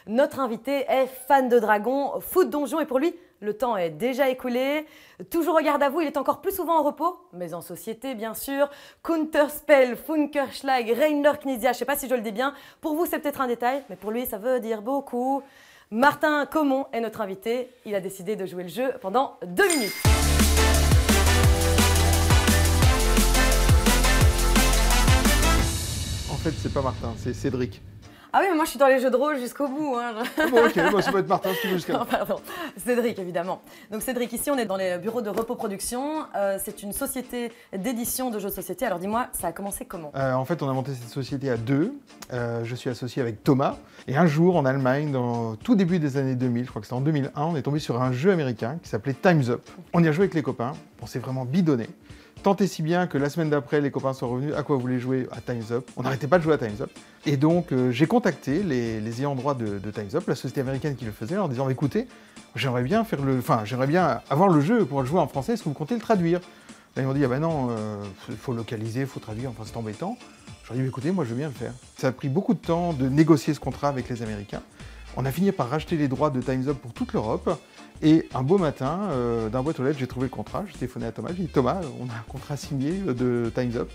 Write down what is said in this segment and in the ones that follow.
Notre invité est fan de dragons, foot donjon et pour lui, le temps est déjà écoulé. Toujours au garde à vous, il est encore plus souvent en repos, mais en société bien sûr. Counterspell, Funkerschlag, Reiner Knizia, je ne sais pas si je le dis bien. Pour vous, c'est peut-être un détail, mais pour lui, ça veut dire beaucoup. Martin Comon est notre invité. Il a décidé de jouer le jeu pendant 2 minutes. En fait, c'est pas Martin, c'est Cédric. Ah oui, mais moi je suis dans les jeux de rôle jusqu'au bout. Hein. Ah bon, ok, moi ça peut être Martin si tu veux jusqu'à là. Non, pardon, Cédric évidemment. Donc Cédric, ici on est dans les bureaux de Repos Production. C'est une société d'édition de jeux de société. Alors dis-moi, ça a commencé comment? En fait, on a monté cette société à deux. Je suis associé avec Thomas. Et un jour, en Allemagne, dans tout début des années 2000, je crois que c'était en 2001, on est tombé sur un jeu américain qui s'appelait Time's Up. On y a joué avec les copains, on s'est vraiment bidonné. Tant et si bien que la semaine d'après, les copains sont revenus. À quoi vous voulez jouer? À Time's Up. On n'arrêtait pas de jouer à Time's Up. Et donc, j'ai contacté les ayants droit de Time's Up, la société américaine qui le faisait, en leur disant écoutez, j'aimerais bien avoir le jeu pour le jouer en français. Est-ce que vous comptez le traduire? Là, ils m'ont dit ah ben non, il faut localiser, il faut traduire. Enfin, c'est embêtant. Je leur ai dit écoutez, moi, je veux bien le faire. Ça a pris beaucoup de temps de négocier ce contrat avec les Américains. On a fini par racheter les droits de Time's Up pour toute l'Europe. Et un beau matin, d'un boîte aux lettres, j'ai trouvé le contrat. J'ai téléphoné à Thomas. J'ai dit Thomas, on a un contrat signé de Time's Up.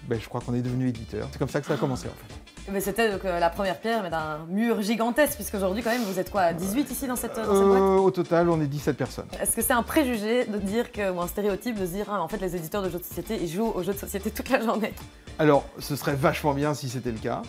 Ben, je crois qu'on est devenu éditeur. C'est comme ça que ça a commencé en fait. Mais c'était donc la première pierre mais d'un mur gigantesque, puisqu'aujourd'hui quand même vous êtes quoi, 18 ici dans cette boîte? Au total, on est 17 personnes. Est-ce que c'est un préjugé de dire que, ou un stéréotype de se dire ah, en fait les éditeurs de jeux de société ils jouent aux jeux de société toute la journée? Alors, ce serait vachement bien si c'était le cas.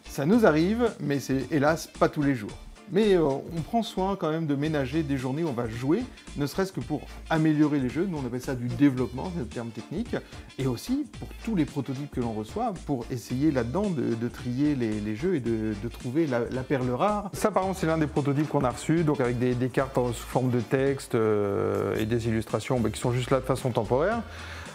Ça nous arrive, mais c'est hélas pas tous les jours. Mais on prend soin quand même de ménager des journées où on va jouer, ne serait-ce que pour améliorer les jeux. Nous, on appelle ça du développement, c'est le terme technique. Et aussi pour tous les prototypes que l'on reçoit, pour essayer là-dedans de trier les jeux et de trouver la perle rare. Ça, par exemple, c'est l'un des prototypes qu'on a reçus, donc avec des cartes sous forme de texte et des illustrations qui sont juste là de façon temporaire.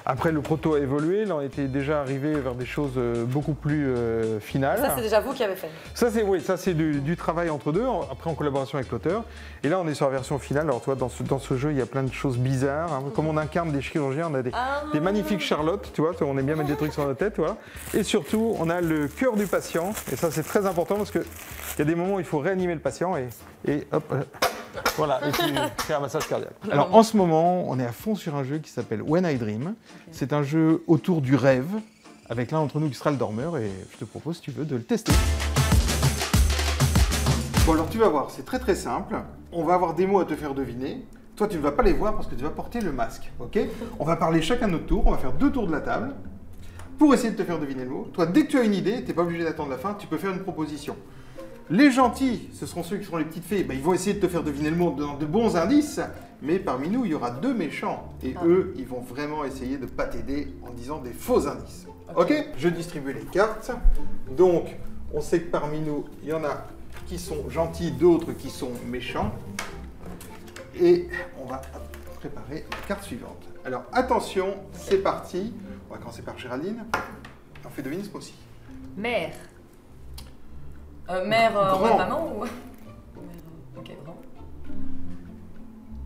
Après, le proto a évolué, là on était déjà arrivé vers des choses beaucoup plus finales. Ça c'est déjà vous qui avez fait? Ça c'est du travail entre deux, après en collaboration avec l'auteur. Et là on est sur la version finale. Alors toi, dans ce jeu il y a plein de choses bizarres. Hein. Comme on incarne des chirurgiens, on a des magnifiques Charlotte, tu vois, on aime bien mettre des trucs sur nos têtes, voilà. Et surtout on a le cœur du patient, et ça c'est très important parce qu'il y a des moments où il faut réanimer le patient et hop. Voilà, et tu fais un massage cardiaque. Alors en ce moment, on est à fond sur un jeu qui s'appelle When I Dream. Okay. C'est un jeu autour du rêve, avec l'un d'entre nous qui sera le dormeur, et je te propose, si tu veux, de le tester. Bon alors tu vas voir, c'est très très simple. On va avoir des mots à te faire deviner. Toi tu ne vas pas les voir parce que tu vas porter le masque, ok? On va parler chacun notre tour, on va faire 2 tours de la table pour essayer de te faire deviner le mot. Toi, dès que tu as une idée, tu n'es pas obligé d'attendre la fin, tu peux faire une proposition. Les gentils, ce seront ceux qui seront les petites fées, ils vont essayer de te faire deviner le mot dans de bons indices, mais parmi nous, il y aura 2 méchants. Et eux, ils vont vraiment essayer de ne pas t'aider en disant des faux indices. Ok? Je distribue les cartes. Donc, on sait que parmi nous, il y en a qui sont gentils, d'autres qui sont méchants. Et on va préparer la carte suivante. Alors, attention, c'est parti. On va commencer par Géraldine. On fait deviner ce mot-ci. Mère. Mère en mode maman ou... Ok, grand.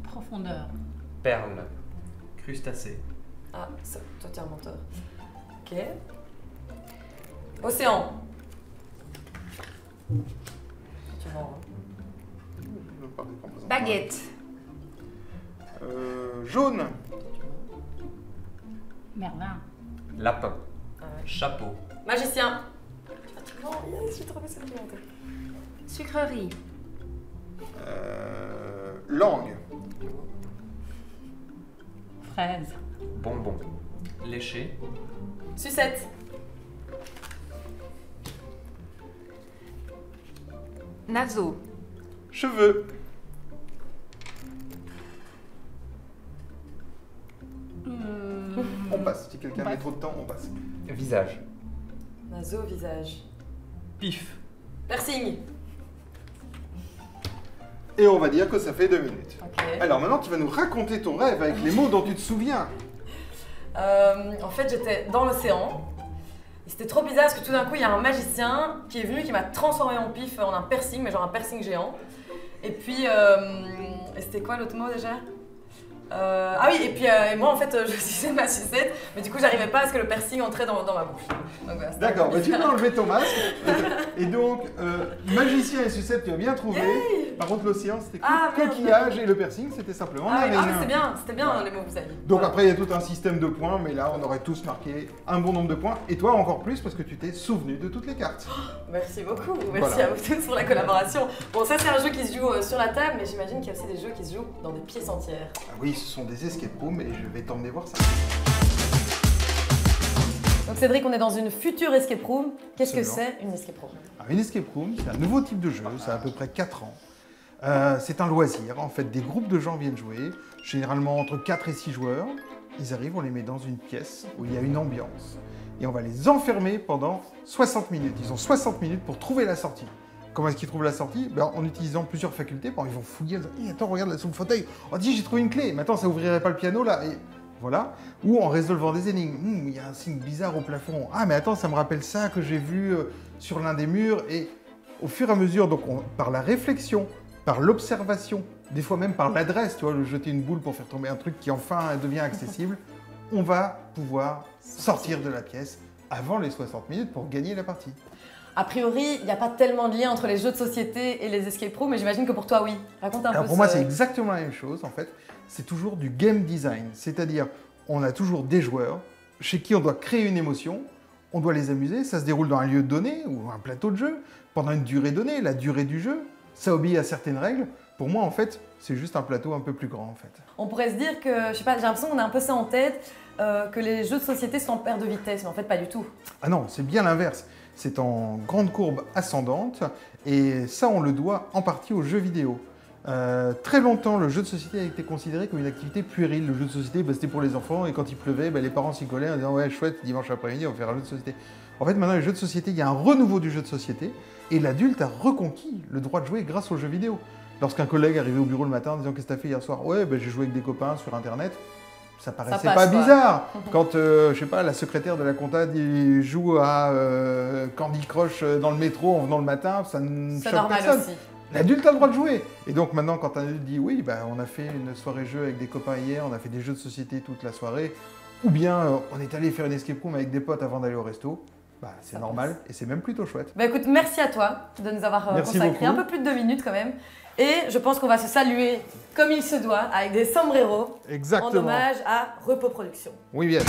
Profondeur. Perle. Crustacé. Ah, ça, toi t'es un menteur. Ok. Océan. Tu mens, hein. Baguette. Jaune. Merlin. Lapin. Chapeau. Magicien. Oh, yes, j'ai trouvé ça bien. Sucrerie. Langue. Fraise. Bonbon. Léché. Sucette. Naseau. Cheveux. On passe. Si quelqu'un met trop de temps, on passe. Visage. Naseau, visage. Pif. Piercing. Et on va dire que ça fait 2 minutes. Okay. Alors maintenant, tu vas nous raconter ton rêve avec les mots dont tu te souviens. En fait, j'étais dans l'océan. C'était trop bizarre parce que tout d'un coup, il y a un magicien qui est venu, qui m'a transformé en pif en un piercing, mais genre un piercing géant. Et puis, c'était quoi l'autre mot déjà? Ah oui, et puis et moi en fait je suçais ma sucette, mais du coup j'arrivais pas à ce que le piercing entrait dans ma bouche. Donc, voilà, D'accord, bah, tu peux enlever ton masque. Et donc, magicien et sucette, tu as bien trouvé. Par contre, l'océan, c'était coquillage et le piercing, c'était simplement Ah, la oui, réunion. c'était bien les mots que vous aviez. Donc après, il y a tout un système de points, mais là, on aurait tous marqué un bon nombre de points. Et toi, encore plus, parce que tu t'es souvenu de toutes les cartes. Merci beaucoup, merci à vous tous pour la collaboration. Bon, ça c'est un jeu qui se joue sur la table, mais j'imagine qu'il y a aussi des jeux qui se jouent dans des pièces entières. Ah oui, ce sont des escape rooms et je vais t'emmener voir ça. Donc Cédric, on est dans une future escape room. Qu'est-ce que Absolument. c'est une escape room? Alors, une escape room, c'est un nouveau type de jeu, ça a à peu près 4 ans. C'est un loisir, en fait, des groupes de gens viennent jouer, généralement entre 4 et 6 joueurs. Ils arrivent, on les met dans une pièce où il y a une ambiance. Et on va les enfermer pendant 60 minutes. Ils ont 60 minutes pour trouver la sortie. Comment est-ce qu'ils trouvent la sortie? En utilisant plusieurs facultés. Ils vont fouiller, hey, attends, regarde là sous le fauteuil. On dit, j'ai trouvé une clé, mais attends, ça ouvrirait pas le piano là. Et voilà. Ou en résolvant des énigmes. Il y a un signe bizarre au plafond. Ah, mais attends, ça me rappelle ça que j'ai vu sur l'un des murs. Et au fur et à mesure, donc par la réflexion, par l'observation, des fois même par l'adresse, tu vois, jeter une boule pour faire tomber un truc qui enfin devient accessible, on va pouvoir sortir de la pièce avant les 60 minutes pour gagner la partie. A priori, il n'y a pas tellement de lien entre les jeux de société et les escape rooms, mais j'imagine que pour toi, oui. Raconte un peu. Alors pour moi, c'est exactement la même chose, en fait. C'est toujours du game design, c'est-à-dire on a toujours des joueurs chez qui on doit créer une émotion, on doit les amuser, ça se déroule dans un lieu donné ou un plateau de jeu, pendant une durée donnée, la durée du jeu, ça obéit à certaines règles. Pour moi, en fait, c'est juste un plateau un peu plus grand, en fait. On pourrait se dire que, je sais pas, j'ai l'impression qu'on a un peu ça en tête, que les jeux de société sont en perte de vitesse, mais en fait pas du tout. Ah non, c'est bien l'inverse. C'est en grande courbe ascendante, et ça, on le doit en partie aux jeux vidéo. Très longtemps, le jeu de société a été considéré comme une activité puérile. Le jeu de société, c'était pour les enfants, et quand il pleuvait, les parents s'y collaient en disant « Ouais, chouette, dimanche après-midi, on va faire un jeu de société ». En fait, maintenant, les jeux de société, il y a un renouveau du jeu de société, et l'adulte a reconquis le droit de jouer grâce aux jeux vidéo. Lorsqu'un collègue arrivait au bureau le matin en disant « Qu'est-ce que t'as fait hier soir ?»« Ouais, j'ai joué avec des copains sur Internet ». Ça paraissait pas bizarre. Quand, je sais pas, la secrétaire de la compta joue à Candy Crush dans le métro en venant le matin, ça ne choque personne. Aussi. L'adulte a le droit de jouer. Et donc maintenant, quand un adulte dit oui, on a fait une soirée jeu avec des copains hier, on a fait des jeux de société toute la soirée, ou bien on est allé faire une escape room avec des potes avant d'aller au resto, c'est normal et c'est même plutôt chouette. Écoute, merci à toi de nous avoir consacré un peu plus de 2 minutes quand même. Et je pense qu'on va se saluer comme il se doit avec des sombreros. Exactement. En hommage à Repos Productions. Oui, bien.